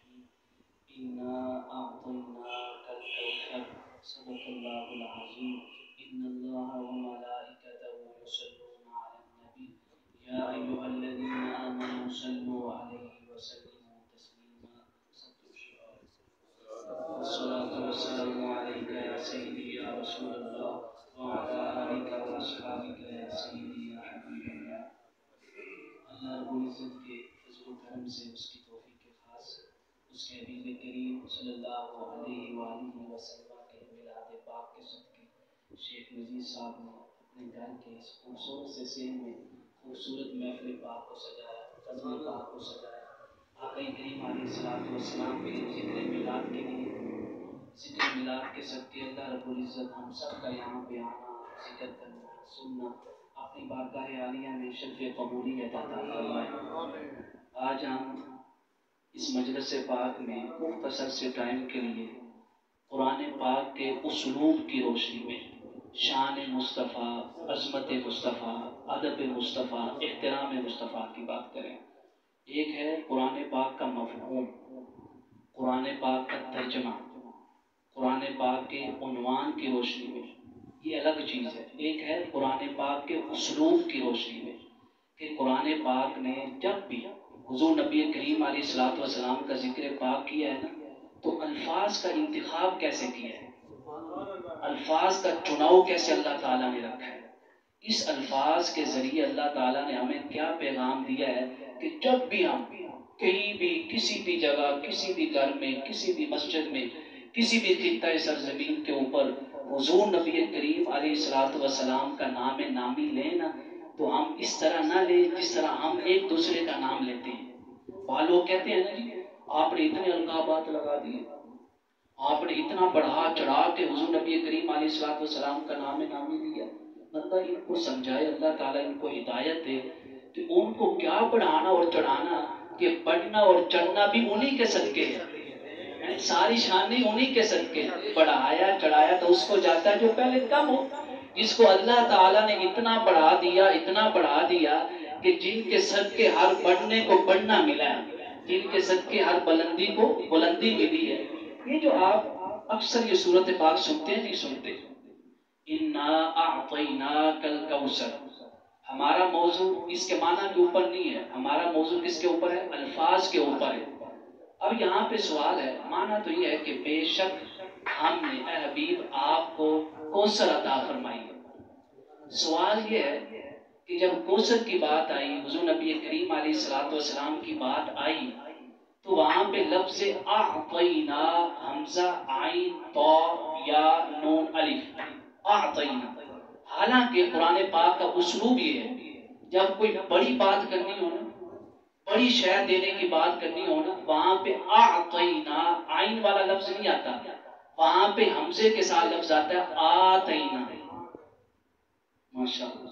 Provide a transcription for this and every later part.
الرحيم إنا أعطيناك الكوثر صدق الله العظيم إن الله وملائكته يصلون على النبي يا أيها الذين آمنوا صلوا عليه وسلموا تسليما والصلاة والسلام عليك يا سيدي يا رسول الله وعلى آلك وأصحابك يا سيدي يا حبيب الله اللہ رب العزت کے فضل و کرم سے اس کی توفیق خاص اس کے حبیب کریم صلی اللہ علیہ وآلہ وسلم کے میلاد پاک کے صدقے شیخ نذیر صاحب نے اپنے گھر کے اس خوبصورت سے سین میں خوبصورت محفل پاک کو سجایا، فضل پاک کو سجایا، آقا کریم علیہ السلام کے ذکر میلاد کے لیے ذکر میلاد کے صدقے اللہ رب العزت ہم سب کا یہاں پہ آنا، ذکر کرنا، سننا اپنی بارگاہ عالیہ میں شرف قبولیت عطا فرمائے۔ آج ہم اس مجلس پاک میں مختصر سے ٹائم کے لیے قرآن پاک کے اسلوب کی روشنی میں شان مصطفیٰ، عظمت مصطفیٰ، ادب مصطفیٰ، احترام مصطفیٰ کی بات کریں۔ ایک ہے قرآن پاک کا مفہوم، قرآن پاک کا ترجمہ، قرآن پاک کے عنوان کی روشنی میں، یہ الگ چیز ہے۔ ایک ہے قرآن پاک کے اسلوب کی روشنی میں کہ قرآن پاک نے جب بھی حضور نبی کریم علیہ السلام کا ذکر پاک کیا ہے نا تو الفاظ کا انتخاب کیسے کیا ہے، الفاظ کا چناؤ کیسے اللہ تعالیٰ نے رکھا ہے، اس الفاظ کے ذریعے اللہ تعالیٰ نے ہمیں کیا پیغام دیا ہے کہ جب بھی ہم کہیں بھی کسی بھی جگہ کسی بھی گھر میں کسی بھی مسجد میں کسی بھی خطہ سرزمین کے اوپر حضور نبی کریم علیہ السلام کا نام نامی لینا تو ہم اس طرح نہ لیں جس طرح ہم ایک دوسرے کا نام لیتے ہیں۔ بعض لوگ کہتے ہیں نا جی آپ نے اتنے القابات لگا دیے، آپ نے اتنا بڑھا چڑھا کے حضور نبی کریم علیہ السلام کا نام نامی لیا۔ بندہ ان کو سمجھائے، اللہ تعالیٰ ان کو ہدایت دے کہ ان کو کیا بڑھانا اور چڑھانا، کہ بڑھنا اور چڑھنا بھی انہی کے صدقے ہے، ساری شانی انہی کے صدقے، بڑھایا چڑھایا تو اس کو جاتا ہے جو پہلے کم ہو، جس کو اللہ تعالیٰ نے اتنا بڑھا دیا کہ جن کے صدقے ہر بڑھنے کو بڑھنا ملا ہے، جن کے صدقے ہر بلندی کو بلندی ملی ہے۔ یہ جو آپ اکثر یہ سورت پاک سنتے ہیں نہیں سنتے، اِنَّا أَعْطَيْنَاكَ الْكَوْثَرَ، ہمارا موضوع اس کے معنی کے اوپر نہیں ہے، ہمارا موضوع کس کے اوپر ہے؟ الفاظ کے اوپر ہے۔ اب یہاں پہ سوال ہے، معنی تو یہ ہے کہ بے شک ہم نے اے حبیب آپ کو کوثر عطا فرمائی ہے۔ سوال یہ ہے کہ جب کوثر کی بات آئی، حضور نبی کریم علیہ السلام کی بات آئی تو وہاں پہ لفظ اعطینا، حمزہ عین طا یا نون الف، اعطینا۔ حالانکہ قرآن پاک کا اسلوب یہ ہے جب کوئی بڑی بات کرنی ہو نا، بڑی شے دینے کی بات کرنی ہو نا، وہاں پہ اعطینا عین والا لفظ نہیں آتا، وہاں پہ حمزے کے ساتھ لفظ آتا ہے آتینا۔ ماشاءاللہ،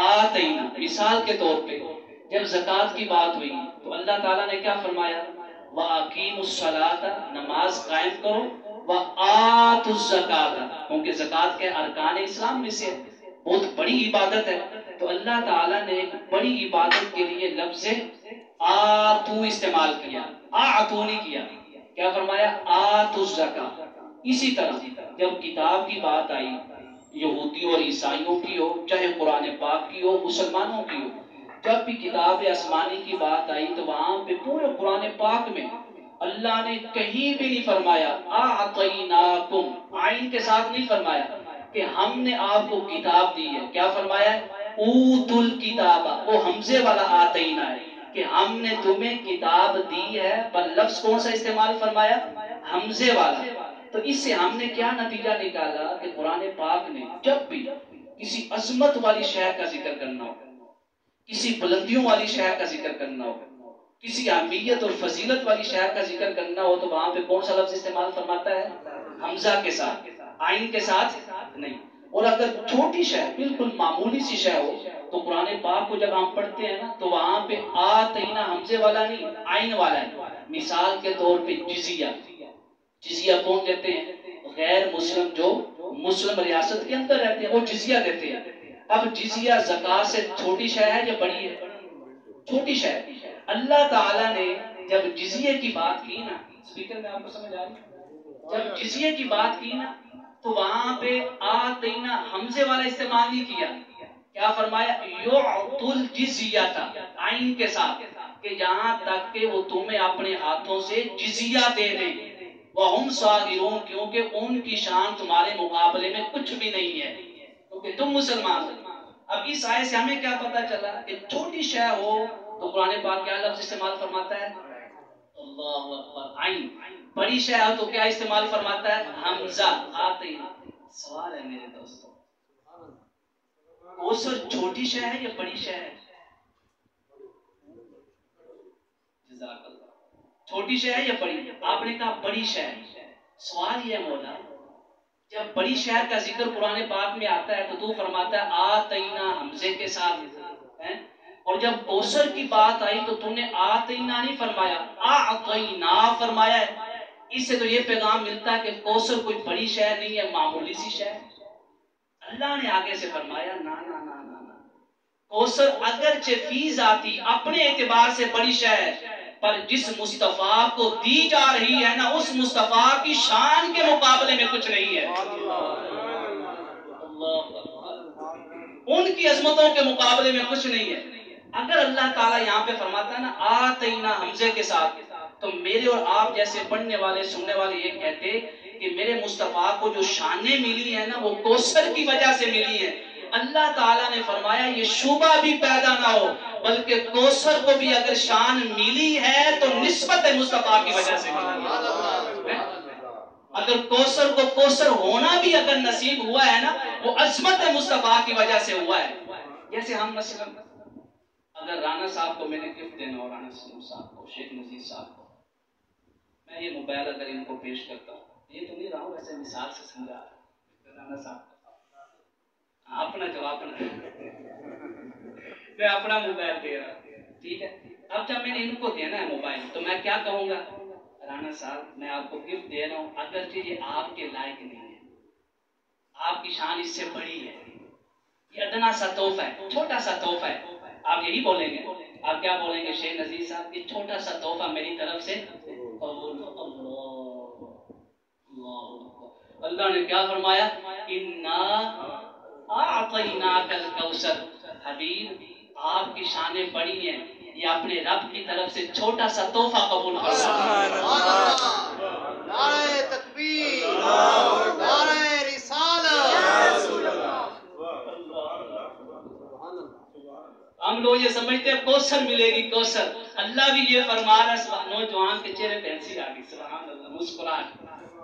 آتینا۔ مثال کے طور پہ جب زکوٰۃ کی بات ہوئی تو اللہ تعالیٰ نے کیا فرمایا؟ وَأَقِيمُوا الصَّلَاةَ، نماز قائم کرو، وَآتُوا الزَّكَاةَ، کیونکہ زکوٰۃ کے ارکان اسلام میں سے بہت بڑی عبادت ہے، تو اللہ تعالیٰ نے ایک بڑی عبادت کے لیے لفظ آتو استعمال کیا، آتو نہیں کیا۔ کیا فرمایا؟ آتوا الزکاۃ۔ اسی طرح جب کتاب کی بات آئی، یہودیوں اور عیسائیوں کی ہو چاہے قرآن پاک کی ہو مسلمانوں کی ہو، جب بھی کتاب آسمانی کی بات آئی تو وہاں پہ پورے قرآن پاک میں اللہ نے کہیں بھی نہیں فرمایا اعطیناکم، عین کے ساتھ نہیں فرمایا کہ ہم نے آپ کو کتاب دی ہے۔ کیا فرمایا؟ اوتوا الکتاب، وہ حمزے والا آتینا ہے کہ ہم نے تمہیں کتاب دی ہے، پر لفظ کون سا استعمال فرمایا؟ حمزے والا۔ تو اس سے ہم نے کیا نتیجہ نکالا کہ قرآن پاک نے جب بھی کسی عظمت والی شے کا ذکر کرنا ہو، کسی بلندیوں والی شے کا ذکر کرنا ہو، کسی اہمیت اور فضیلت والی شے کا ذکر کرنا ہو تو وہاں پہ کون سا لفظ استعمال فرماتا ہے؟ حمزہ کے ساتھ، عین کے ساتھ نہیں۔ اور اگر چھوٹی شے بالکل معمولی سی شے ہو تو قرآن پاک کو جب ہم پڑھتے ہیں نا تو وہاں پہ آتینا حمزے والا نہیں عین والا ہے۔ مثال کے طور پہ جزیہ، جزیہ کون دیتے ہیں؟ غیر مسلم جو مسلم ریاست کے اندر رہتے ہیں وہ جزیہ دیتے ہیں۔ اب جزیہ زکوٰۃ سے چھوٹی شے ہے یا بڑی ہے؟ چھوٹی شے۔ اللہ تعالیٰ نے جب جزیے کی بات کی نا، اسپیکر میں آپ کو سمجھ آ رہی؟ جب جزیے کی بات کی نا تو وہاں پہ آتینا حمزے والا استعمال نہیں کیا. کیا فرمایا؟ یعطوا الجزیۃ، عین کے ساتھ، کہ جہاں تک کہ وہ تمہیں اپنے ہاتھوں سے جزیہ دے دیں. وَهُمْ صَاغِرُونَ، کیونکہ ان کی شان تمہارے مقابلے میں کچھ بھی نہیں ہے، کیونکہ تم مسلمان ہو. اب اس آیت سے ہمیں کیا پتا چلا کہ چھوٹی شے ہو تو قرآن پاک کیا لفظ استعمال فرماتا ہے؟ اللہ اکبر، عین. بڑی شے ہو تو کیا استعمال فرماتا ہے؟ حمزہ. آتینا. سوال ہے میرے دوستوں، کوثر چھوٹی شے ہے یا بڑی شے ہے؟ جزاک اللہ. چھوٹی شے ہے یا بڑی؟ آپ نے کہا بڑی شے ہے. سوال یہ ہے مولا، جب بڑی شے کا ذکر قرآن پاک میں آتا ہے تو فرماتا ہے آتینا حمزے کے ساتھ ہے، اور جب کوثر کی بات آئی تو تم نے آتینا نہیں فرمایا، اعطینا فرمایا ہے. اس سے تو یہ پیغام ملتا ہے کہ کوثر کوئی بڑی شے نہیں ہے، معمولی سی شے. اللہ نے آگے سے فرمایا نا نا نا نا نا، کوثر اگرچہ فی ذاتی اپنے اعتبار سے بڑی شے ہے، پر جس مصطفیٰ کو دی جا رہی ہے نا، اس مصطفیٰ کی شان کے مقابلے میں کچھ نہیں ہے. ان کی عظمتوں کے مقابلے میں کچھ نہیں ہے. اگر اللہ تعالیٰ یہاں پہ فرماتا ہے نا آتینا حمزے کے ساتھ، تو میرے اور آپ جیسے پڑھنے والے سننے والے یہ کہتے کہ میرے مصطفیٰ کو جو شانیں ملی ہیں نا وہ کوثر کی وجہ سے ملی ہیں. اللہ تعالیٰ نے فرمایا یہ شبہ بھی پیدا نہ ہو، بلکہ کوثر کو بھی اگر شان ملی ہے تو نسبت مصطفیٰ کی وجہ سے ملی ہے. اگر کوثر کو کوثر ہونا بھی اگر نصیب ہوا ہے نا، وہ عظمت مصطفیٰ کی وجہ سے ہوا ہے. جیسے ہم مثلا اگر رانا صاحب کو میں نے گفٹ دینا ہو، رانا صاحب کو، شیخ نذیر صاحب کو، میں یہ موبائل اگر ان کو پیش کرتا ہوں، یہ تو نہیں رہا ہوں ویسے مثال سے سمجھا رانا صاحب اپنا جواب میں اپنا موبائل دے رہا ہوں، ٹھیک ہے. اب جب میں نے ان کو دینا ہے موبائل تو میں کیا کہوں گا؟ رانا صاحب میں آپ کو گفٹ دے رہا ہوں، اگرچہ یہ آپ کے لائق نہیں ہے، آپ کی شان اس سے بڑی ہے، یہ ادنا سا تحفہ ہے، چھوٹا سا تحفہ ہے. آپ یہی بولیں گے، آپ کیا بولیں گے شیخ نذیر صاحب؟ یہ چھوٹا سا تحفہ میری طرف سے قبول. اللہ نے کیا فرمایا؟ انا اعطیناک الکوثر. حبیب آپ کی شانیں بڑی ہیں، یہ اپنے رب کی طرف سے چھوٹا سا تحفہ قبول فرمایا. نعرہ تکبیر، نعرہ رسالت. ہم لوگ یہ سمجھتے ہیں کوثر ملے گی، کوثر. اللہ بھی یہ فرما رہا ہے، نوجوان کے چہرے پہ ہنسی آ گئی، سبحان اللہ، مسکراہٹ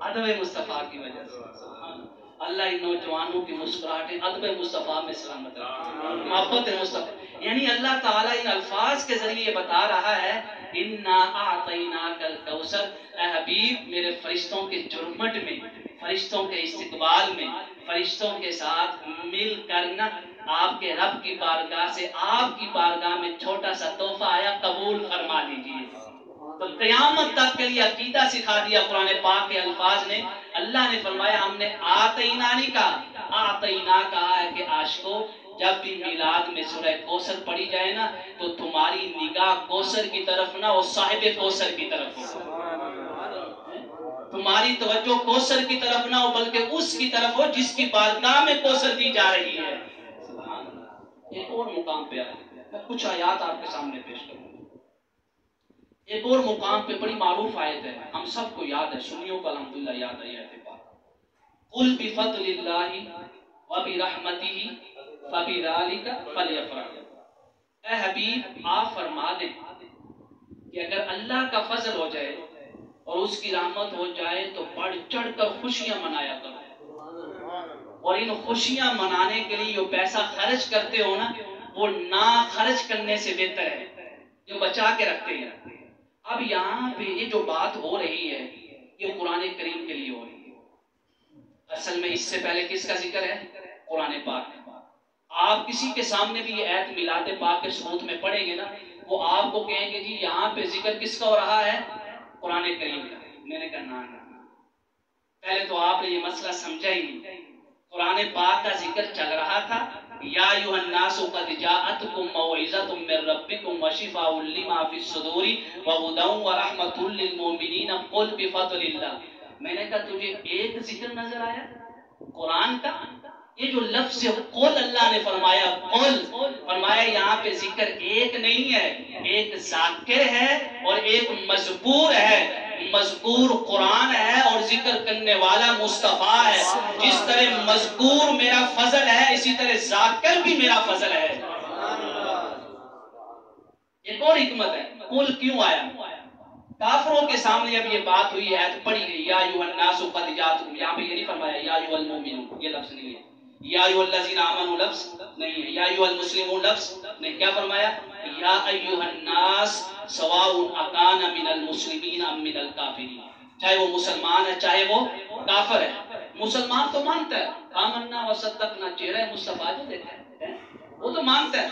ادب مصطفیٰ کی وجہ سے. سبحان اللہ، ان نوجوانوں کی مسکراہٹیں ادب مصطفیٰ میں سلامت رکھے، محبت مصطفیٰ. یعنی اللہ تعالیٰ ان الفاظ کے ذریعے یہ بتا رہا ہے انا اعطیناک الکوثر. اے حبیب میرے فرشتوں کے جرمٹ میں، فرشتوں کے استقبال میں، فرشتوں کے ساتھ مل کرنا آپ کے رب کی بارگاہ سے آپ کی بارگاہ میں چھوٹا سا تحفہ آیا، قبول فرما لیجیے. تو قیامت تک کے لیے عقیدہ سکھا دیا قرآن پاک کے الفاظ نے. اللہ نے فرمایا ہم نے آتینا نہیں کہا، آتینا کہا ہے کہ عاشقو جب بھی میلاد میں سورہ کوثر پڑھی جائے نا تو تمہاری نگاہ کوثر کی طرف نہ ہو، صاحب کوثر کی طرف ہو. تمہاری توجہ کوثر کی طرف نہ ہو بلکہ اس کی طرف ہو جس کی بارگاہ میں کوثر دی جا رہی ہے. ایک اور مقام پہ آئے، میں کچھ آیات آپ کے سامنے پیش کروں. ایک اور مقام پہ بڑی معروف آیت ہے، ہم سب کو یاد ہے، سنیوں کو الحمدللہ یاد ہے. قل بفضل اللہ وبرحمتہ فبذلک فلیفرحوا. اے حبیب آپ فرما دیں کہ اگر اللہ کا فضل ہو جائے اور اس کی رحمت ہو جائے تو بڑھ چڑھ کر خوشیاں منایا کرو، اور ان خوشیاں منانے کے لیے جو پیسہ خرچ کرتے ہو نا وہ نہ خرچ کرنے سے بہتر ہے جو بچا کے رکھتے ہیں. اب یہاں پہ یہ جو بات ہو رہی ہے یہ قرآن کریم کے لیے ہو رہی ہے. اصل میں اس سے پہلے کس کا ذکر ہے؟ قرآن پاک کا. آپ کسی کے سامنے بھی یہ ایت میلاد پاک کے ثبوت میں پڑھیں گے نا وہ آپ کو کہیں گے جی یہاں پہ ذکر کس کا ہو رہا ہے؟ قرآن کریم کا. میں نے کہا نا پہلے تو آپ نے یہ مسئلہ سمجھا ہی نہیں. قرآن پاک کا ذکر چل رہا تھا یا ایھا الناس قد جاءتکم موعظۃ من ربکم وشفاء لما فی الصدور وہدی ورحمۃ للمؤمنین قل بفضل اللہ. میں نے کہا تجھے ایک ذکر نظر آیا قرآن کا؟ یہ جو لفظ قل اللہ نے فرمایا قل، فرمایا یہاں پہ ذکر ایک نہیں ہے، ایک ذاکر ہے اور ایک مذکور ہے. مذکور قرآن ہے اور ذکر کرنے والا مصطفیٰ ہے. جس طرح مذکور میرا فضل ہے اسی طرح ذاکر بھی میرا فضل ہے. ایک اور حکمت ہے، قل کیوں آیا؟ کافروں کے سامنے اب یہ بات ہوئی ہے تو پڑھی گئی یا ایھا الناس قد جاءتکم. یہاں پہ یہ نہیں فرمایا یا ایھا المؤمنون، یہ لفظ نہیں ہے. یا ایھا الذین آمنوا لفظ نہیں ہے. یا ایھا المسلمون لفظ نہیں. کیا فرمایا؟ یا ایھا الناس سواء اکان من المسلمین ام من الکافرین. چاہے وہ مسلمان ہے چاہے وہ کافر ہے. مسلمان تو مانتا ہے آمنا وصدقنا، چہرہ مصطفیٰ جو دیکھا ہے وہ تو مانتا ہے.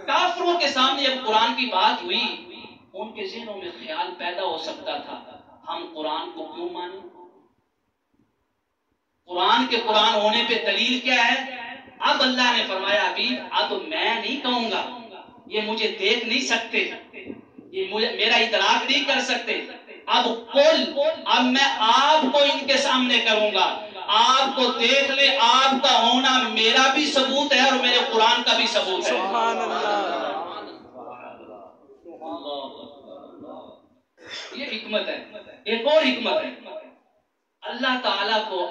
کافروں کے سامنے جب قرآن کی بات ہوئی ان کے ذہنوں میں خیال پیدا ہو سکتا تھا ہم قرآن کو کیوں مانیں؟ قرآن کے قرآن ہونے پہ دلیل کیا ہے؟ اب اللہ نے فرمایا حبیب اب میں نہیں کہوں گا، یہ مجھے دیکھ نہیں سکتے، یہ میرا ادراک نہیں کر سکتے. اب قل، اب میں آپ کو ان کے سامنے کروں گا. آپ کو دیکھ لے، آپ کا ہونا میرا بھی ثبوت ہے اور میرے قرآن کا بھی ثبوت ہے. سبحان اللہ. یہ حکمت ہے. ایک اور حکمت ہے، اللہ تعالیٰ کو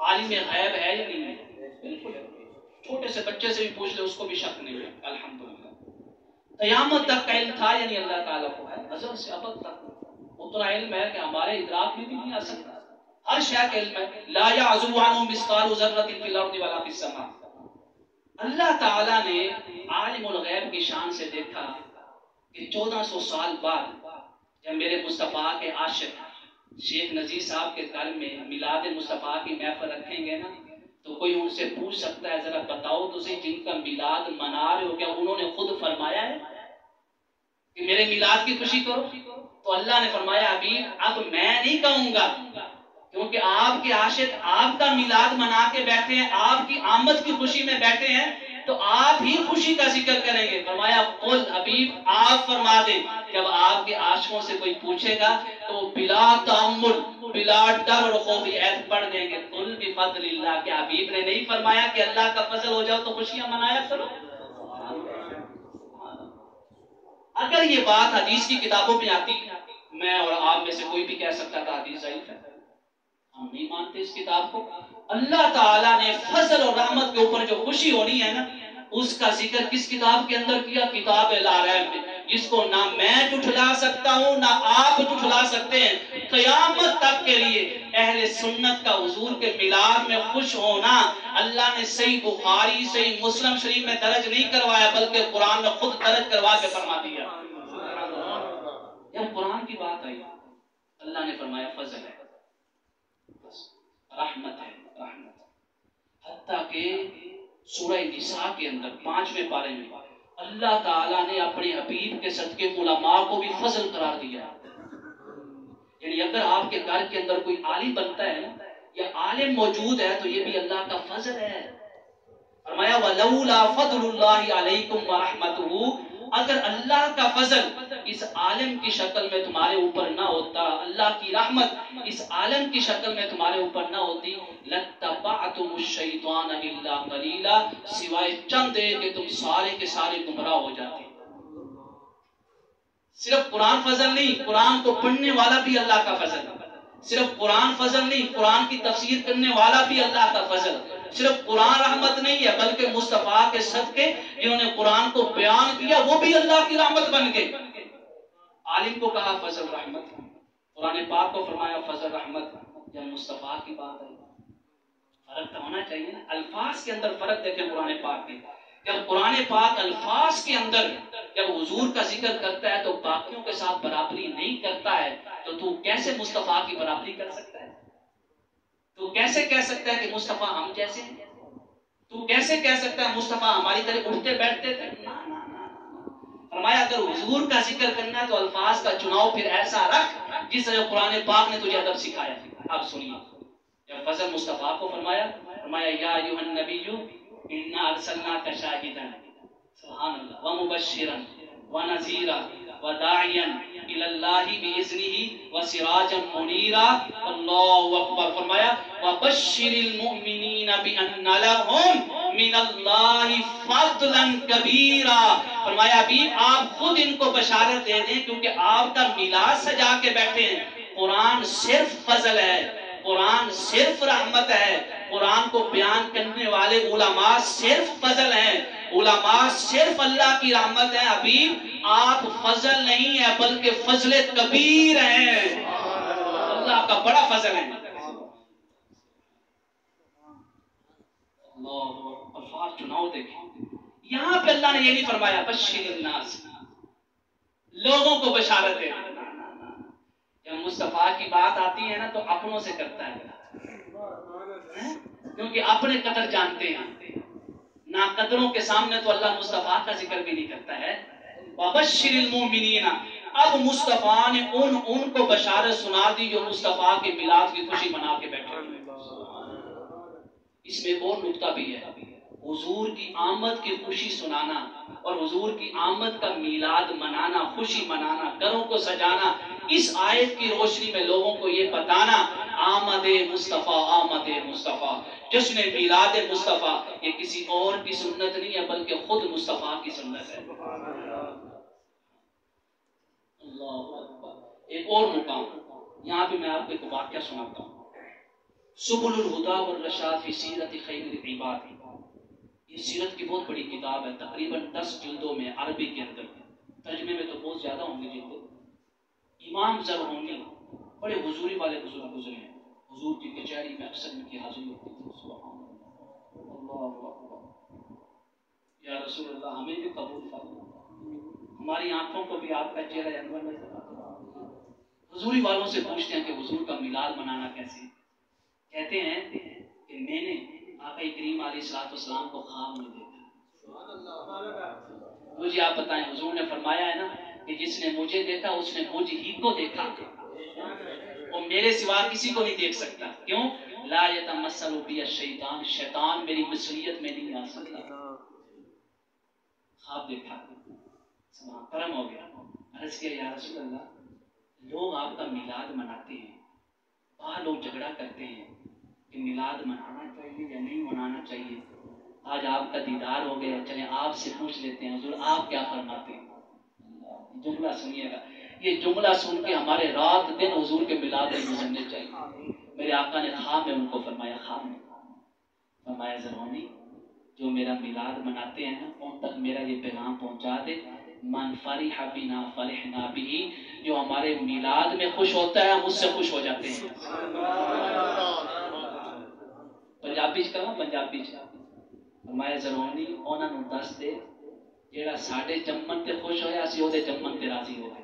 عالم غیب ہے یا نہیں ہے؟ بالکل. چھوٹے سے بچے سے بھی پوچھ لے اس کو بھی شک نہیں ہے. الحمدللہ. قیامت تک کا علم تھا یا نہیں اللہ تعالیٰ کو؟ ہے. ازل سے ابد تک اتنا علم ہے کہ ہمارے ادراک میں بھی نہیں آ سکتا. ہر شے کا علم ہے. لا يعزب عنه مثقال ذرة في الارض ولا في السماء. اللہ تعالیٰ نے عالم الغیب کی شان سے دیکھا کہ 1400 سال بعد جب میرے مصطفیٰ کے عاشق شیخ نذیر صاحب کے گھر میں میلاد مصطفیٰ کی محفل رکھیں گے نا تو کوئی ان سے پوچھ سکتا ہے ذرا بتاؤ تو صحیح جن کا میلاد منا رہے ہو کیا انہوں نے خود فرمایا ہے کہ میرے میلاد کی خوشی کرو؟ تو اللہ نے فرمایا ابھی اب میں نہیں کہوں گا کیونکہ آپ کے عاشق آپ کا میلاد منا کے بیٹھے ہیں، آپ کی آمد کی خوشی میں بیٹھے ہیں تو آپ ہی خوشی کا ذکر کریں گے. فرمایا قل حبیب آپ فرما دیں جب آپ کے عاشقوں سے کوئی پوچھے گا تو بلا تأمل بلا ڈر اور خوف عید پڑھ دیں گے قل بفضل اللہ. کہ حبیب نے نہیں فرمایا کہ اللہ کا فضل ہو جاؤ تو خوشیاں منایا کرو؟ اگر یہ بات حدیث کی کتابوں میں آتی میں اور آپ میں سے کوئی بھی کہہ سکتا تھا حدیث ضعیف ہے. ہم نہیں مانتے اس کتاب کو. اللہ تعالیٰ نے فضل اور رحمت کے اوپر جو خوشی ہونی ہے نا اس کا ذکر کس کتاب کے اندر کیا؟ کتاب لا ریب میں، جس کو نہ میں جھٹلا سکتا ہوں نہ آپ جھٹلا سکتے ہیں. قیامت تک کے لیے اہل سنت کا حضور کے میلاد میں خوش ہونا اللہ نے صحیح بخاری صحیح مسلم شریف میں درج نہیں کروایا بلکہ قرآن میں خود درج کروا کے فرما دیا. جب قرآن کی بات آئی اللہ نے فرمایا فضل ہے، رحمت ہے، رحمت. حتیٰ کہ سورہ نساء کے اندر 5ویں پارے میں اللہ تعالیٰ نے اپنے حبیب کے صدقے علماء کو بھی فضل قرار دیا. یعنی اگر آپ کے گھر کے اندر کوئی عالم بنتا ہے یا عالم موجود ہے تو یہ بھی اللہ کا فضل ہے. فرمایا وَلَوْلَا فَضْلُ اللَّهِ عَلَيْكُمْ وَرَحْمَتُهُ. اگر اللہ کا فضل اس عالم کی شکل میں تمہارے اوپر نہ ہوتا، اللہ کی رحمت اس عالم کی شکل میں تمہارے اوپر نہ ہوتی لَتَّبَعْتُمُ الشَّيْطَانَ إِلَّا قَلِيلًا، سوائے چند کہ تم سارے کے سارے گمراہ ہو جاتے. صرف قرآن فضل نہیں، قرآن کو پڑھنے والا بھی اللہ کا فضل. صرف قرآن فضل نہیں، قرآن کی تفسیر کرنے والا بھی اللہ کا فضل. صرف قرآن رحمت نہیں ہے بلکہ مصطفیٰ کے صدقے جنہوں نے قرآن کو بیان کیا وہ بھی اللہ کی رحمت بن گئے. عالم کو کہا فضل رحمت، قرآن پاک کو فرمایا فضل رحمت. جب مصطفیٰ کی بات آئی فرق تو ہونا چاہیے نا. الفاظ کے اندر فرق دیکھیں قرآن پاک کے. جب قرآن پاک الفاظ کے اندر جب حضور کا ذکر کرتا ہے تو باقیوں کے ساتھ برابری نہیں کرتا ہے تو کیسے مصطفیٰ کی برابری کر سکتا ہے؟ تو کیسے کہہ سکتا ہے کہ مصطفیٰ ہم جیسے ہیں؟ تو کیسے کہہ سکتا ہے مصطفیٰ ہماری طرح اٹھتے بیٹھتے تھے؟ فرمایا اگر حضور کا ذکر کرنا ہے تو الفاظ کا چناؤ پھر ایسا رکھ جس طرح قرآن پاک نے تجھے ادب سکھایا. اب سنیے جب فضل مصطفیٰ کو فرمایا یا ایھا النبی انا ارسلناک شاہدا سبحان اللہ ومبشرا ونذیرا وداعیا الی اللہ باذنہ وسراجا منیرا اللہ اکبر فرمایا وبشر المؤمنین بان لهم من اللہ فضلا کبیرا فرمایا ابھی آپ خود ان کو بشارت دے دیں کیونکہ آپ کا میلاد سجا کے بیٹھے ہیں قرآن صرف فضل ہے قرآن صرف رحمت ہے قرآن کو بیان کرنے والے علماء صرف فضل ہیں علماء صرف اللہ کی رحمت ہے حبیب آپ فضل نہیں ہے بلکہ فضل کبیر ہیں اللہ کا بڑا فضل ہے اللہ الفاظ چناؤ دیکھیں یہاں پہ اللہ نے یہ نہیں فرمایا بشر الناس لوگوں کو بشارت ہے جب مصطفیٰ کی بات آتی ہے نا تو اپنوں سے کرتا ہے کیونکہ اپنے قدر جانتے ہیں نا قدروں کے سامنے تو اللہ مصطفیٰ کا ذکر بھی نہیں کرتا ہے وَبَشِّرِ الْمُؤْمِنِينَ اب مصطفیٰ نے ان کو بشارت سنا دی جو مصطفیٰ کے میلاد کی خوشی منا کے بیٹھے ہیں اس میں ایک اور نکتہ بھی ہے حضور کی آمد کی خوشی سنانا اور حضور کی آمد کا میلاد منانا خوشی منانا گھروں کو سجانا اس آیت کی روشنی میں لوگوں کو یہ بتانا آمد مصطفیٰ جشن میلاد مصطفیٰ یہ کسی اور کی سنت نہیں ہے بلکہ خود مصطفیٰ کی سنت ہے اللہ اکبر ایک اور مقام یہاں پہ میں آپ کو ایک واقعہ سناتا ہوں سبل الہدی والرشاد فی سیرت خیر العباد یہ سیرت کی بہت بڑی کتاب ہے تقریباً 10 جلدوں میں عربی کے اندر ترجمے میں تو بہت زیادہ ہوں گے جلد امام زرہونی بڑے حضوری والے بزرگ گزرے ہیں حضور کی کچہری میں اکثر ان کی حاضری ہوتی تھی سبحان اللہ یا رسول اللہ ہمیں بھی قبول فرمائے ہماری آنکھوں کو بھی آپ کا چہرہ انور نظر آتا ہے حضوری والوں سے پوچھتے ہیں کہ حضور کا میلاد منانا کیسے کہتے ہیں کہ میں نے آقا کریم علیہ السلام کو خواب میں دیکھا مجھے آپ بتائیں حضور نے فرمایا ہے نا کہ جس نے مجھے دیکھا اس نے مجھ ہی کو دیکھا اور میرے سوا کسی کو نہیں دیکھ سکتا کیوں لا یتمثل بی الشیطان شیطان میری مصریت میں نہیں آ سکتا خواب دیکھا سبحان کرم ہو گیا عرض کیا یا رسول اللہ لوگ آپ کا میلاد مناتے ہیں باہر لوگ جھگڑا کرتے ہیں کہ میلاد منانا چاہیے یا نہیں منانا چاہیے آج آپ کا دیدار ہو گیا چلیں آپ سے پوچھ لیتے ہیں حضور آپ کیا فرماتے ہیں جملہ سنیے گا یہ جملہ سن کے ہمارے رات دن حضور کے میلاد میں گزرنے چاہیے میرے آقا نے خواب میں ان کو فرمایا خواب میں فرمایا زرہونی جو میرا میلاد مناتے ہیں ان تک میرا یہ پیغام پہنچا دے من فرح بنا فرحنا به جو ہمارے میلاد میں خوش ہوتا ہے ہم اس سے خوش ہو جاتے ہیں پنجابی کرنا پنجابی فرمایا زرہونی انہاں نوں دس دے جیڑا ساڈے جمن تے خوش ہویا اسی اودے جمن تے راضی ہو گئے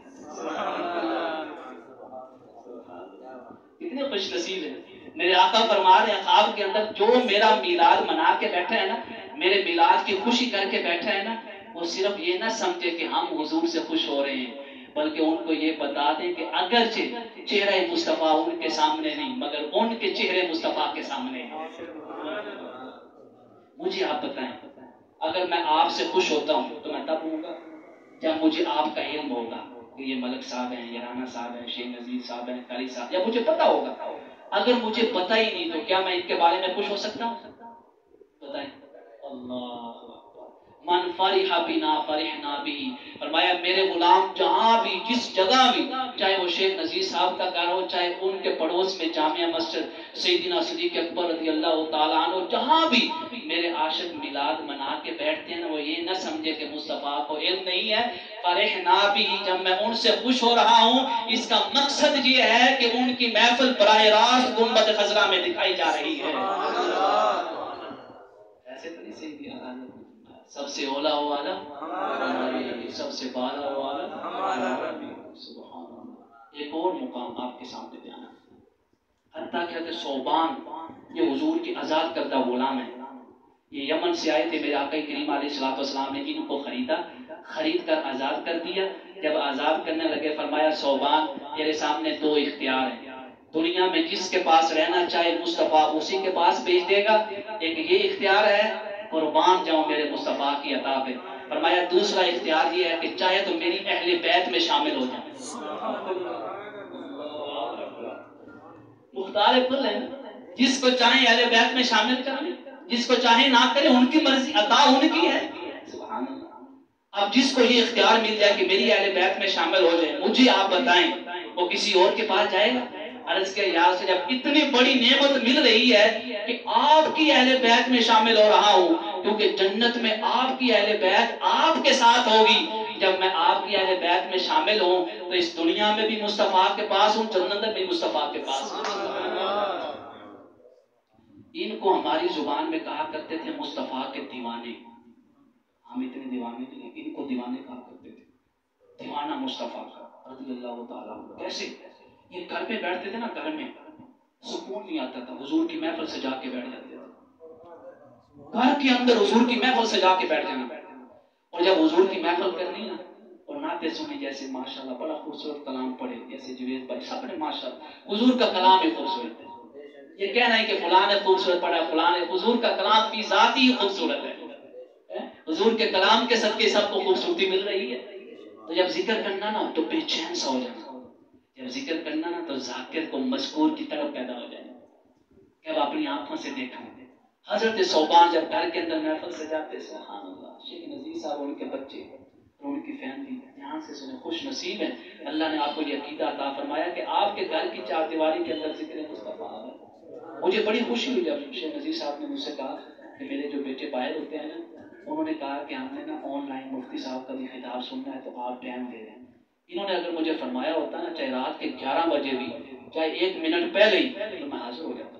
کتنے خوش نصیب ہیں میرے آقا فرما رہے ہیں خواب کے اندر جو میرا میلاد منا کے بیٹھا ہے نا میرے میلاد کی خوشی کر کے بیٹھا ہے نا وہ صرف یہ نہ سمجھے کہ ہم حضور سے خوش ہو رہے ہیں بلکہ ان کو یہ بتا دیں کہ اگرچہ چہرہ مصطفیٰ ان کے سامنے نہیں مگر ان کے چہرے مصطفیٰ کے سامنے ہیں مجھے آپ بتائیں اگر میں آپ سے خوش ہوتا ہوں تو میں تب ہوں گا جب مجھے آپ کا علم ہوگا کہ یہ ملک صاحب ہیں یہ رانا صاحب ہیں شیخ نذیر صاحب ہیں قاری صاحب یا مجھے پتا ہوگا اگر مجھے پتا ہی نہیں تو کیا میں ان کے بارے میں خوش ہو سکتا ہوں بتائیں اللہ من فرح بنا فرحنا بھی فرمایا میرے غلام جہاں بھی جس جگہ بھی چاہے وہ شیخ نذیر صاحب کا گھر ہو چاہے ان کے پڑوس میں جامعہ مسجد سیدنا صدیق اکبر رضی اللہ تعالیٰ عنہ جہاں بھی میرے عاشق میلاد منا کے بیٹھتے ہیں وہ یہ نہ سمجھے کہ مصطفیٰ کو علم نہیں ہے فرحنا بھی جب میں ان سے خوش ہو رہا ہوں اس کا مقصد یہ ہے کہ ان کی محفل براہ راست گنبد خضرا میں دکھائی جا رہی ہے ایسے تو نہیں سیدھی حالت سب سے اولا والا سب سے بالا والا سبحان اللہ ایک اور مقام آپ کے سامنے بیان ہے حتیٰ کہ حضرت صوبان یہ حضور کی آزاد کردہ غلام ہے یہ یمن سے آئے تھے میرے آقا کریم علیہ السلام نے ان کو خرید کر آزاد کر دیا جب آزاد کرنے لگے فرمایا صوبان تیرے سامنے دو اختیار ہیں دنیا میں جس کے پاس رہنا چاہے مصطفیٰ اسی کے پاس بھیج دے گا ایک یہ اختیار ہے قربان جاؤں میرے مصطفیٰ کی عطا پہ. فرمایا دوسرا اختیار یہ ہے کہ چاہے تو میری اہل بیت میں شامل ہو جائیں. مختار کل ہے، جس کو چاہیں اہل بیت میں شامل کر لیں، جس کو چاہیں نہ کریں، ان کی مرضی، عطا ان کی ہے. سبحان اللہ. اب جس کو یہ اختیار مل جائے کہ میری اہل بیت میں شامل ہو جائے، مجھے آپ بتائیں وہ کسی اور کے پاس جائے گا؟ عرض کے یار سے جب اتنی بڑی نعمت مل رہی ہے کہ آپ کی اہل بیت میں شامل ہو رہا ہوں، کیونکہ جنت میں آپ کی اہل بیت آپ کے ساتھ ہوگی. جب میں آپ کی اہل بیت میں شامل ہوں تو اس دنیا میں بھی مصطفیٰ کے پاس ہوں، جنت میں بھی مصطفیٰ کے پاس ہوں. ان کو ہماری زبان میں کہا کرتے تھے مصطفیٰ کے دیوانے. ہم اتنے دیوانے تھے، ان کو دیوانے کہا کرتے تھے. دیوانہ مصطفیٰ کا رضی اللہ تعالیٰ. کیسے یہ گھر میں بیٹھتے تھے نا، گھر میں سکون نہیں آتا تھا، حضور کی محفل سجا کے بیٹھ جاتے تھے. گھر کے اندر حضور کی محفل سجا کے بیٹھ جانا، اور جب حضور کی محفل کرنی نا اور نعتیں سنی، جیسے ماشاءاللہ بڑا خوبصورت کلام پڑھے، جیسے جوید بھائی سب نے ماشاءاللہ، حضور کا کلام ہی خوبصورت ہے. یہ کہنا ہے کہ فلاں نے خوبصورت پڑھا، فلاں نے، حضور کا کلام فی ذات ہی خوبصورت ہے. حضور کے کلام کے صدقے سب کو خوبصورتی مل رہی ہے. تو جب ذکر کرنا نا تو بے چین سا ہو جانا، جب ذکر کرنا نا تو ذاکر کو مذکور کی طرف پیدا ہو جائے کہ اب اپنی آنکھوں سے دیکھیں. حضرت صوبان جب گھر کے اندر محفل سجاتے، سبحان اللہ، شیخ نذیر صاحب اور ان کے بچے اور ان کی فیملی یہاں سے سنے، خوش نصیب ہیں اللہ نے آپ کو یہ عقیدہ عطا فرمایا کہ آپ کے گھر کی چار دیواری کے اندر ذکر مصطفیٰ ہے. مجھے بڑی خوشی ہوئی جب شیخ نذیر صاحب نے مجھ سے کہا کہ میرے جو بیٹے باہر ہوتے ہیں نا، انہوں نے کہا کہ ہم نے نا آن لائن مفتی صاحب کا بھی خطاب سننا ہے تو آپ ٹائم دے دیں. انہوں نے اگر مجھے فرمایا ہوتا نا چاہے رات کے 11 بجے بھی، چاہے 1 منٹ پہلے ہی، تو میں حاضر ہو جاتا.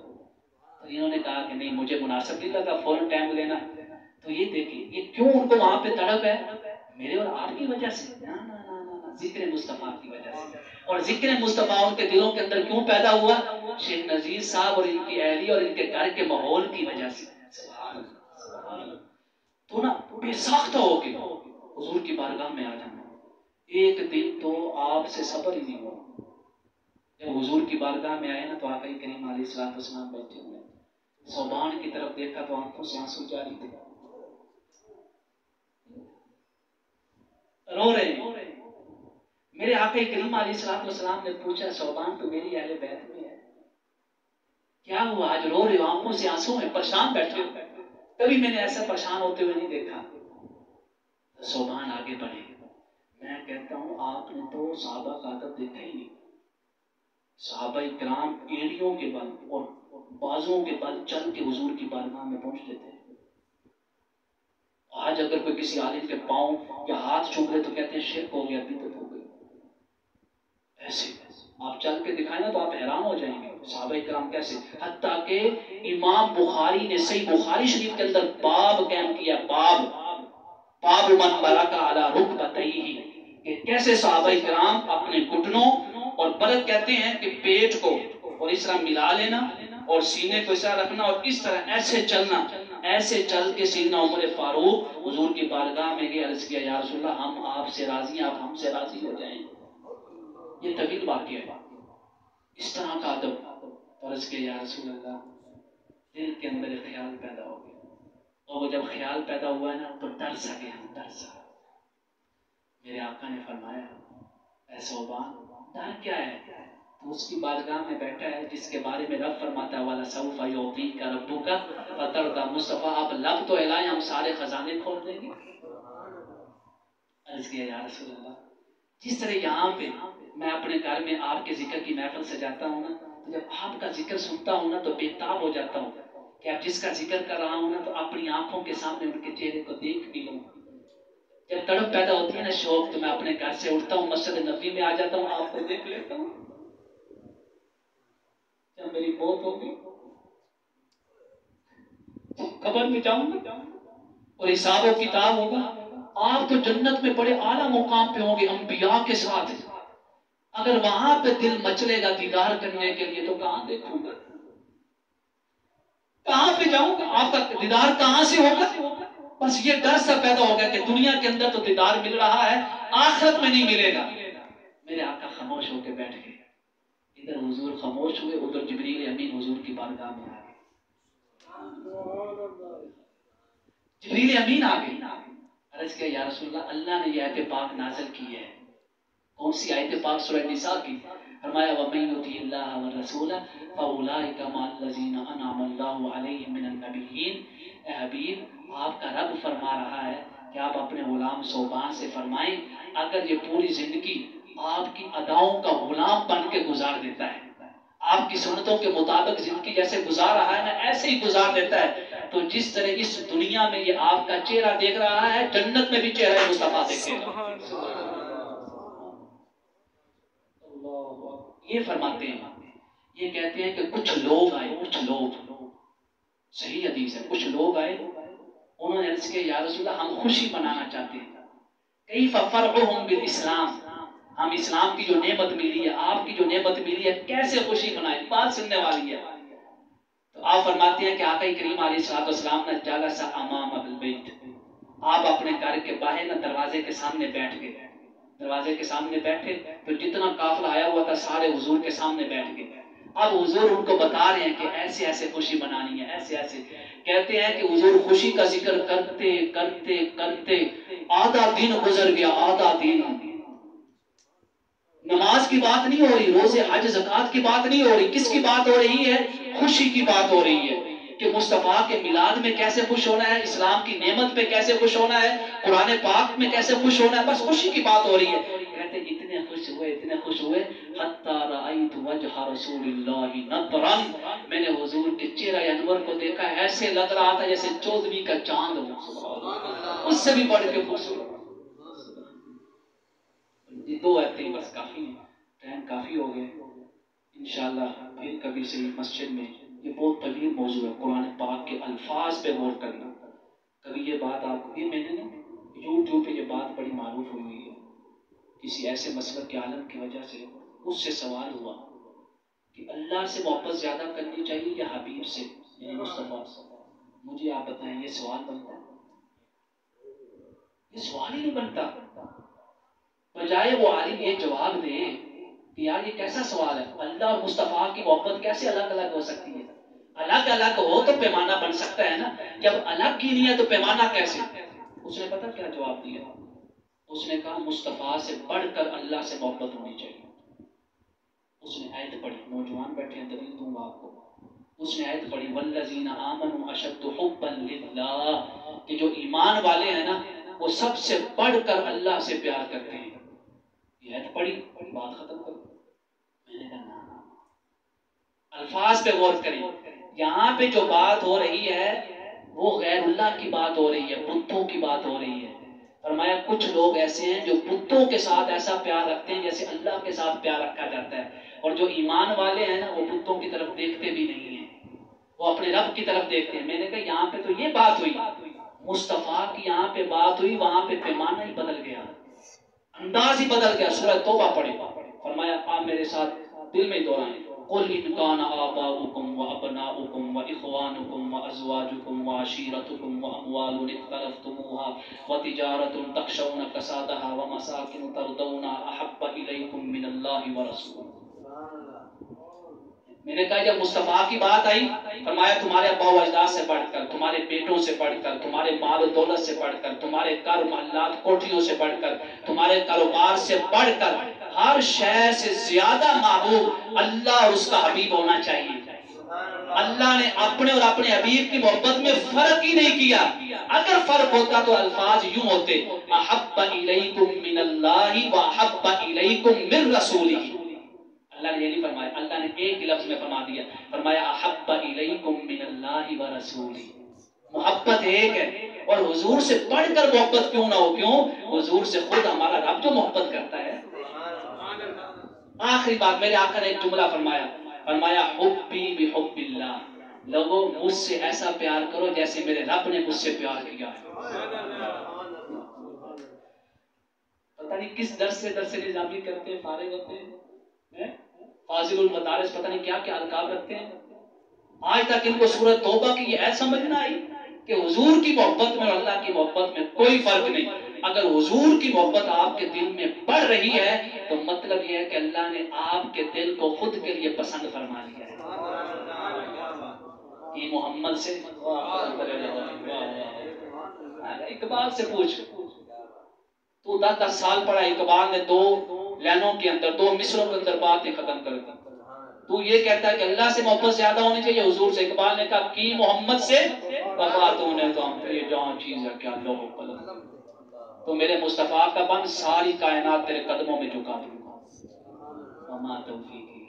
تو انہوں نے کہا کہ نہیں مجھے مناسب نہیں لگا فوراً ٹائم لینا. تو یہ دیکھیں یہ کیوں ان کو وہاں پہ تڑپ ہے، میرے اور آپ کی وجہ سے، ذکر مصطفیٰ کی وجہ سے. اور ذکر مصطفیٰ ان کے دلوں کے اندر کیوں پیدا ہوا؟ شیخ نذیر صاحب اور ان کی اہلی اور ان کے گھر کے ماحول کی وجہ سے. تو نا بے ساختہ ہو کے حضور کی بارگاہ میں آ جانا. ایک دن تو آپ سے صبر ہی نہیں ہوا. جب حضور کی بارگاہ میں آئے نا تو آقا کریم علیہ الصلوۃ والسلام بیٹھے ہوئے، صوبان کی طرف دیکھا تو آنکھوں سے آنسو جاری تھے، رو رہے ہیں. میرے آقا کریم علیہ الصلوۃ والسلام نے پوچھا صوبان تو میری اہل بیت میں ہے، کیا ہوا آج رو رہے ہو، آنکھوں سے آنسو ہیں، پریشان بیٹھے ہو؟ کبھی میں نے ایسا پریشان ہوتے ہوئے نہیں دیکھا. صوبان آگے بڑھے. میں کہتا ہوں آپ نے تو صحابہ کا ادب دیکھا ہی نہیں. صحابہ کرام ایڑیوں کے بل اور بازوں کے بل چل کے حضور کی بارگاہ میں پہنچتے تھے. آج اگر کوئی کسی عالم کے پاؤں یا ہاتھ چوم لے تو کہتے ہیں شرک ہو گیا، بدعت ہو گئی. ایسے آپ چل کے دکھائیں نا تو آپ حیران ہو جائیں گے صحابہ کرام کیسے. حتیٰ کہ امام بخاری نے صحیح بخاری شریف کے اندر باب قائم کیا، باب من برک علی رکبتیہ، کہ کیسے صحابہ کرام اپنے گھٹنوں، اور برک کہتے ہیں کہ پیٹ کو اور اس طرح ملا لینا اور سینے کو اس طرح رکھنا اور اس طرح ایسے چلنا. ایسے چل کے سیدنا عمر فاروق حضور کی بارگاہ میں گئے، عرض کیا یا رسول اللہ ہم آپ سے راضی ہیں، آپ ہم سے راضی ہو جائیں. یہ طویل واقعہ ہے. اس طرح کا ادب. عرض کیا یا رسول اللہ، دل کے اندر ایک خیال پیدا ہو گیا، اور وہ جب خیال پیدا ہوا ہے نا تو ڈر سا گیا، ڈر سا. میرے آقا نے فرمایا اے صوبان ڈر کیا ہے؟ تو اس کی بارگاہ میں بیٹھا ہے جس کے بارے میں رب فرماتا ہے وَلَسَوْفَ يُعْطِيكَ رَبُّكَ فَتَرْضَىٰ. مصطفیٰ آپ لب تو ہلائیں، ہم سارے خزانے کھول دیں گے. عرض کیا یا رسول اللہ، جس طرح یہاں پہ میں اپنے گھر میں آپ کے ذکر کی محفل سجاتا ہوں نا تو جب آپ کا ذکر سنتا ہوں نا تو بےتاب ہو جاتا ہوں کہ اب جس کا ذکر کر رہا ہوں نا تو اپنی آنکھوں کے سامنے ان کے چہرے کو دیکھ بھی لوں. جب تڑپ پیدا ہوتی ہے نا شوق، تو میں اپنے گھر سے اٹھتا ہوں، مسجد نبوی میں آ جاتا ہوں، آپ کو دیکھ لیتا ہوں. جب میری موت ہوگی، قبر میں جاؤں گا اور حساب و کتاب ہوگا، آپ تو جنت میں بڑے اعلیٰ مقام پہ ہوں گے انبیاء کے ساتھ. اگر وہاں پہ دل مچلے گا دیدار کرنے کے لیے تو کہاں دیکھوں گا، کہاں پہ جاؤں گا، آپ کا دیدار کہاں سے ہوگا. بس یہ ڈر سا پیدا ہو گیا کہ دنیا کے اندر تو دیدار مل رہا ہے، آخرت میں نہیں ملے گا. میرے آقا خاموش ہو کے بیٹھ گئے. ادھر حضور خاموش ہوئے، ادھر جبریل امین حضور کی بارگاہ میں آ گئے. جبریل امین آ گئی، عرض کیا یا رسول اللہ نے یہ آیت پاک نازل کی ہے، کون سی آیت پاک؟ سورہ نساء کی۔ فرمایا وَمَن يُطِعِ اللَّهَ وَالرَّسُولَ فَأُولَٰئِكَ مَعَ الَّذِينَ أَنْعَمَ اللَّهُ عَلَيْهِم مِّنَ النَّبِيِّينَ۔ اے حبیب، آپ کا رب فرما رہا ہے کہ آپ اپنے غلام صوبان سے فرمائیں اگر یہ پوری زندگی آپ کی اداؤں کا غلام بن کے گزار دیتا ہے، آپ کی سنتوں کے مطابق زندگی جیسے گزار رہا ہے نا ایسے ہی گزار دیتا ہے، تو جس طرح اس دنیا میں یہ آپ کا چہرہ دیکھ رہا ہے جنت میں بھی چہرہ مصطفیٰ دیکھے گا۔ یہ فرماتے ہیں، یہ کہتے ہیں کہ کچھ لوگ آئے، کچھ لوگ، صحیح حدیث ہے، کچھ لوگ آئے، انہوں نے عرض کیا یا رسول اللہ ہم خوشی منانا چاہتے ہیں، کیف فرحہم بالاسلام، ہم اسلام کی جو نعمت ملی ہے، آپ کی جو نعمت ملی ہے، کیسے خوشی منائیں؟ بات سننے والی ہے۔ تو آپ فرماتے ہیں کہ آقا کریم علیہ السلام نے جلس امام البیت، آپ اپنے گھر کے باہر نہ دروازے کے سامنے بیٹھ گئے، دروازے کے سامنے بیٹھے تو جتنا قافلہ آیا ہوا تھا سارے حضور کے سامنے بیٹھ گئے۔ اب حضور ان کو بتا رہے ہیں کہ ایسے ایسے خوشی منانی ہے، ایسے ایسے۔ کہتے ہیں کہ حضور خوشی کا ذکر کرتے کرتے کرتے آدھا دن گزر گیا، آدھا دن۔ نماز کی بات نہیں ہو رہی، روزے حج زکوٰۃ کی بات نہیں ہو رہی، کس کی بات ہو رہی ہے؟ خوشی کی بات ہو رہی ہے کہ مصطفیٰ کے میلاد میں کیسے خوش ہونا ہے، اسلام کی نعمت پہ کیسے خوش ہونا ہے، قرآن پاک میں کیسے خوش ہونا ہے، بس خوشی کی بات ہو رہی ہے۔ کہتے اتنے خوش ہوئے، اتنے خوش ہوئے، حتی رأیت وجہ رسول اللہ نطرا، میں نے حضور کے چہرہ انور کو دیکھا، ایسے لگ رہا تھا جیسے 14ویں کا چاند ہو، اس سے بھی بڑھ کے خوش ہو۔ یہ دو آیتیں بس کافی ہیں، ٹائم کافی ہو گئے، انشاءاللہ پھر کبھی سے مسجد میں، یہ بہت طویل موضوع ہے، قرآن پاک کے الفاظ پہ غور کرنا۔ کبھی یہ بات آپ کو، یہ میں نے یوٹیوب پہ یہ بات بڑی معروف ہوئی ہے، کسی ایسے مسلک کے عالم کی وجہ سے اس سے سوال ہوا کہ اللہ سے محبت زیادہ کرنی چاہیے یا حبیب سے، یعنی مصطفیٰ سے؟ مجھے آپ بتائیں یہ سوال بنتا ہے؟ یہ سوال ہی نہیں بنتا۔ بجائے وہ عالم یہ جواب دے کہ یار یہ کیسا سوال ہے، اللہ اور مصطفیٰ کی محبت کیسے الگ الگ ہو سکتی ہے؟ الگ الگ ہو تو پیمانہ بن سکتا ہے نا، جب الگ ہی نہیں ہے تو پیمانہ کیسے؟ اس نے پتہ کیا جواب دیا؟ اس نے کہا مصطفیٰ سے بڑھ کر اللہ سے محبت ہونی چاہیے۔ اس نے آیت پڑھی، نوجوان بیٹھے ہیں دلیل دوں گا آپ کو، اس نے آیت پڑھی والذین آمنوا اشد حبا للہ، کہ جو ایمان والے ہیں نا وہ سب سے بڑھ کر اللہ سے پیار کرتے ہیں۔ یہ آیت پڑھی، بات ختم کر، میں نے کہا الفاظ پہ غور کریں، یہاں پہ جو بات ہو رہی ہے وہ غیر اللہ کی بات ہو رہی ہے، بتوں کی بات ہو رہی ہے۔ فرمایا کچھ لوگ ایسے ہیں جو بتوں کے ساتھ ایسا پیار رکھتے ہیں جیسے اللہ کے ساتھ پیار رکھا جاتا ہے، اور جو ایمان والے ہیں نا وہ بتوں کی طرف دیکھتے بھی نہیں ہیں، وہ اپنے رب کی طرف دیکھتے ہیں۔ میں نے کہا یہاں پہ تو یہ بات ہوئی، مصطفیٰ کی یہاں پہ بات ہوئی، وہاں پہ پیمانہ ہی بدل گیا، انداز ہی بدل گیا۔ سورہ توبہ پڑھے، فرمایا آپ میرے ساتھ دل میں دہرائیں، قل ان کان آباؤکم وابناؤکم واخوانکم وازواجکم وعشیرتکم واموال اقترفتموها وتجارۃ تخشون کسادها ومساکن ترضونها احب الیکم من اللہ ورسولہ۔ میں نے کہا جب مصطفیٰ کی بات آئی، فرمایا تمہارے ابا و اجداد سے بڑھ کر، تمہارے بیٹوں سے بڑھ کر، تمہارے مال و دولت سے بڑھ کر، تمہارے گھر محلات کوٹھیوں سے بڑھ کر، تمہارے کاروبار سے بڑھ کر، ہر شے سے زیادہ محبوب اللہ اور اس کا حبیب ہونا چاہیے۔ اللہ نے اپنے اور اپنے حبیب کی محبت میں فرق ہی نہیں کیا، اگر فرق ہوتا تو الفاظ یوں ہوتے، احب الیکم من اللہ واحب الیکم من رسولہ۔ اللہ نے یہ نہیں فرمایا، اللہ نے ایک لفظ میں فرما دیا، فرمایا احب الیکم من اللہ ورسولہ۔ محبت ایک ہے، اور حضور سے بڑھ کر محبت کیوں نہ ہو؟ کیوں؟ حضور سے خود ہمارا رب جو محبت کرتا ہے۔ آخری بات، میرے آقا نے ایک جملہ فرمایا، فرمایا حبی بحب اللہ، لوگوں مجھ سے ایسا پیار کرو جیسے میرے رب نے مجھ سے پیار کیا ہے۔ پتہ نہیں کس درس سے نظامی کرتے ہیں، فارغ ہوتے ہیں، فاضل المدارس پتہ نہیں کیا کیا القاب رکھتے ہیں، آج تک ان کو سورۃ توبہ کی یہ ایت سمجھ نہ آئی کہ حضور کی محبت میں اور اللہ کی محبت میں کوئی فرق نہیں۔ اگر حضور کی محبت آپ کے دل میں بڑھ رہی ہے تو مطلب یہ ہے کہ اللہ نے آپ کے دل کو خود کے لیے پسند فرما لیا ہے۔ یہ محمد سے اقبال سے پوچھ، تو 10 سال پڑھا، اقبال نے 2 لائنوں کے اندر 2 مصروں کے اندر باتیں ختم کر دی. تو یہ کہتا ہے کہ اللہ سے محبت زیادہ ہونی چاہیے حضور سے. اقبال نے کہا کی محمد سے وفا تو نے تو ہم پہ یہ جان چیز ہے کیا لوہ قلم. تو میرے مصطفیٰ کا بن ساری کائنات تیرے قدموں میں جھکا دوں گا. وما توفیقی